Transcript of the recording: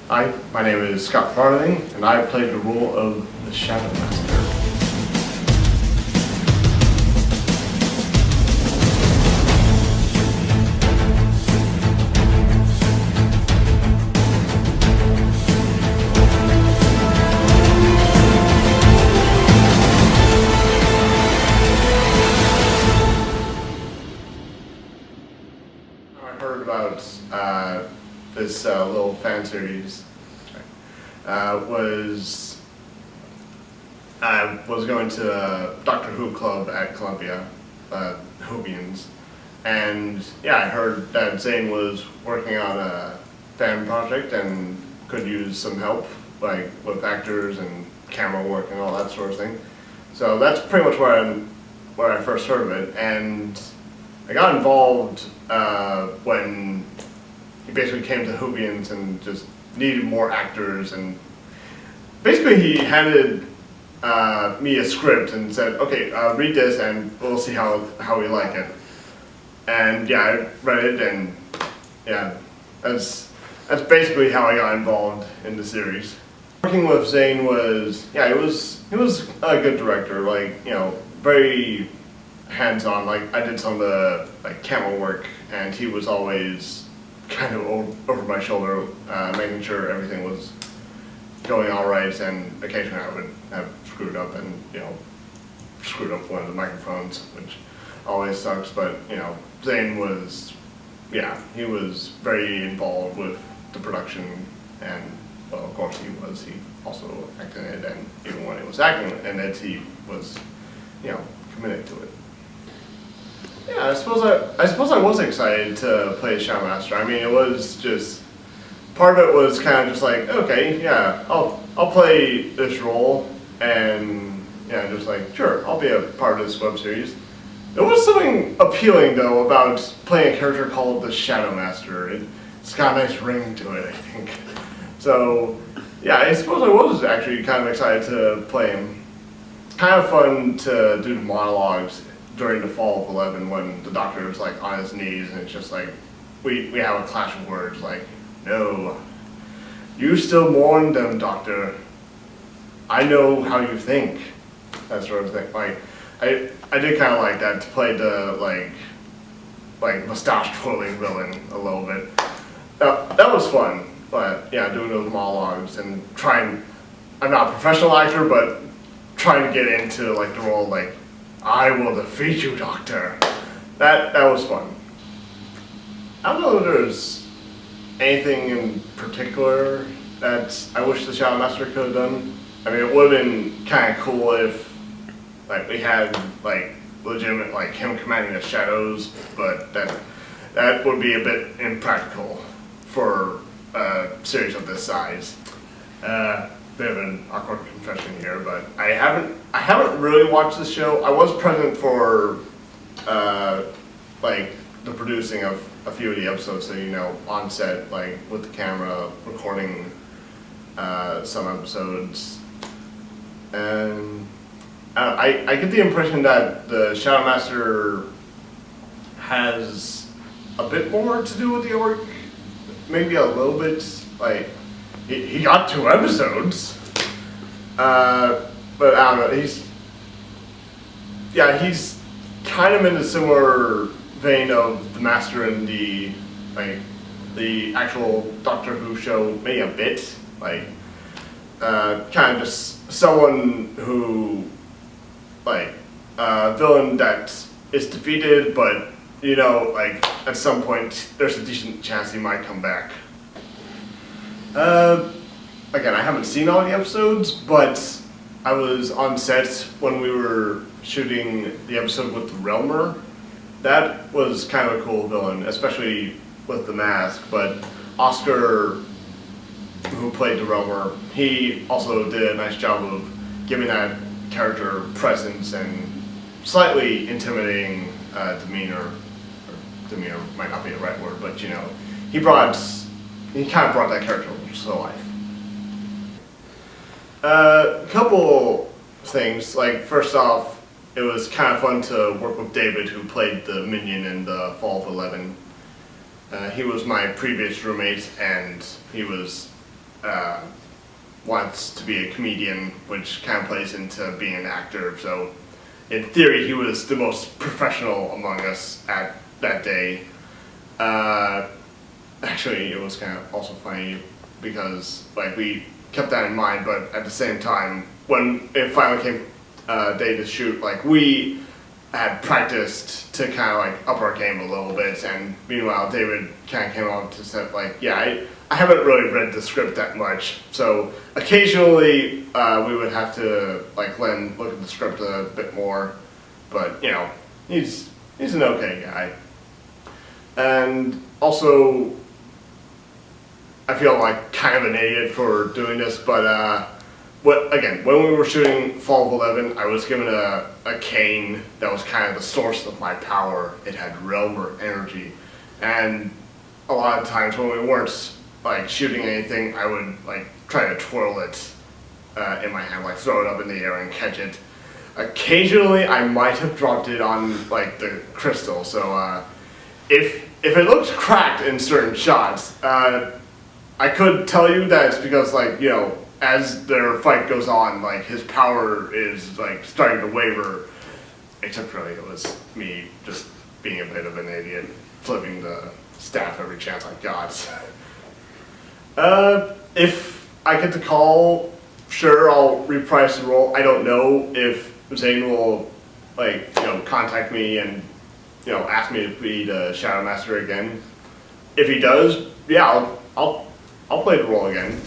Hi, my name is Scott Farthing, and I played the role of the Shadow Master. I heard about this little fan series. I was going to a Doctor Who club at Columbia, Whovians, and yeah, I heard that Zane was working on a fan project and could use some help, like with actors and camera work and all that sort of thing. So that's pretty much where I first heard of it, and I got involved when he basically came to Whovians and just needed more actors, and basically he handed me a script and said, okay, read this and we'll see how we like it. And yeah, I read it, and yeah, that's basically how I got involved in the series. Working with Zane was, yeah, he was a good director, like, you know, very hands-on. Like, I did some of the like camera work, and he was always kind of over my shoulder, making sure everything was going all right, and occasionally I would have screwed up and, you know, screwed up one of the microphones, which always sucks, but, you know, Zane was, yeah, he was very involved with the production, and, well, of course he also acted in it, and even when he was acting in it, he was, you know, committed to it. Yeah, I suppose I was excited to play Shadow Master. I mean, it was just, part of it was kind of just like, okay, yeah, I'll play this role, and yeah, just like, sure, I'll be a part of this web series. There was something appealing though about playing a character called the Shadow Master. It's got a nice ring to it, I think. So yeah, I suppose I was actually kind of excited to play him. Kind of fun to do the monologues during the fall of 11 when the Doctor is like on his knees, and it's just like we have a clash of words like, no, you still mourn them, Doctor. I know how you think. That sort of thing. Like, I did kind of like that, to play the like mustache twirling villain a little bit. That was fun, but yeah, doing those monologues and trying. I'm not a professional actor, but trying to get into like the role, like, I will defeat you, Doctor. That was fun. I don't know if there's anything in particular that I wish the Shadow Master could have done. I mean, it would have been kind of cool if, like, we had like legitimate, like, him commanding the shadows, but that would be a bit impractical for a series of this size. Bit of an awkward confession here, but I haven't really watched the show. I was present for like the producing of a few of the episodes, so, you know, on set, like with the camera, recording some episodes, and I get the impression that the Shadow Master has a bit more to do with the arc, maybe a little bit. Like, he got 2 episodes, but I don't know, he's kind of in a similar vein of the Master in the actual Doctor Who show, maybe a bit, like, kind of just someone who, like, a villain that is defeated, but, you know, like, at some point, there's a decent chance he might come back. Again, I haven't seen all the episodes, but I was on set when we were shooting the episode with the Realmer. That was kind of a cool villain, especially with the mask, but Oscar, who played the Rover, he also did a nice job of giving that character presence and slightly intimidating demeanor. Or demeanor might not be the right word, but, you know, he kind of brought that character to life. A couple things, like, first off, it was kind of fun to work with David, who played the Minion in the Fall of 11. He was my previous roommate, and he was uh, wants to be a comedian, which kind of plays into being an actor. So in theory, he was the most professional among us at that day. Actually, it was kind of also funny because like we kept that in mind, but at the same time, when it finally came day to shoot, like we had practiced to kind of like up our game a little bit, and meanwhile David kind of came on to say like, yeah, I haven't really read the script that much, so occasionally we would have to like Len look at the script a bit more, but you know, he's an okay guy. And also, I feel like kind of an idiot for doing this, but when we were shooting Fall of 11, I was given a cane that was kind of the source of my power. It had realm energy, and a lot of times when we weren't like shooting anything, I would like try to twirl it in my hand, like throw it up in the air and catch it. Occasionally, I might have dropped it on like the crystal. So if it looked cracked in certain shots, I could tell you that it's because like, you know, as their fight goes on, like his power is like starting to waver. Except really, it was me just being a bit of an idiot, flipping the staff every chance I got. If I get the call, sure, I'll reprise the role. I don't know if Zane will like, you know, contact me and, you know, ask me to be the Shadow Master again. If he does, yeah, I'll play the role again.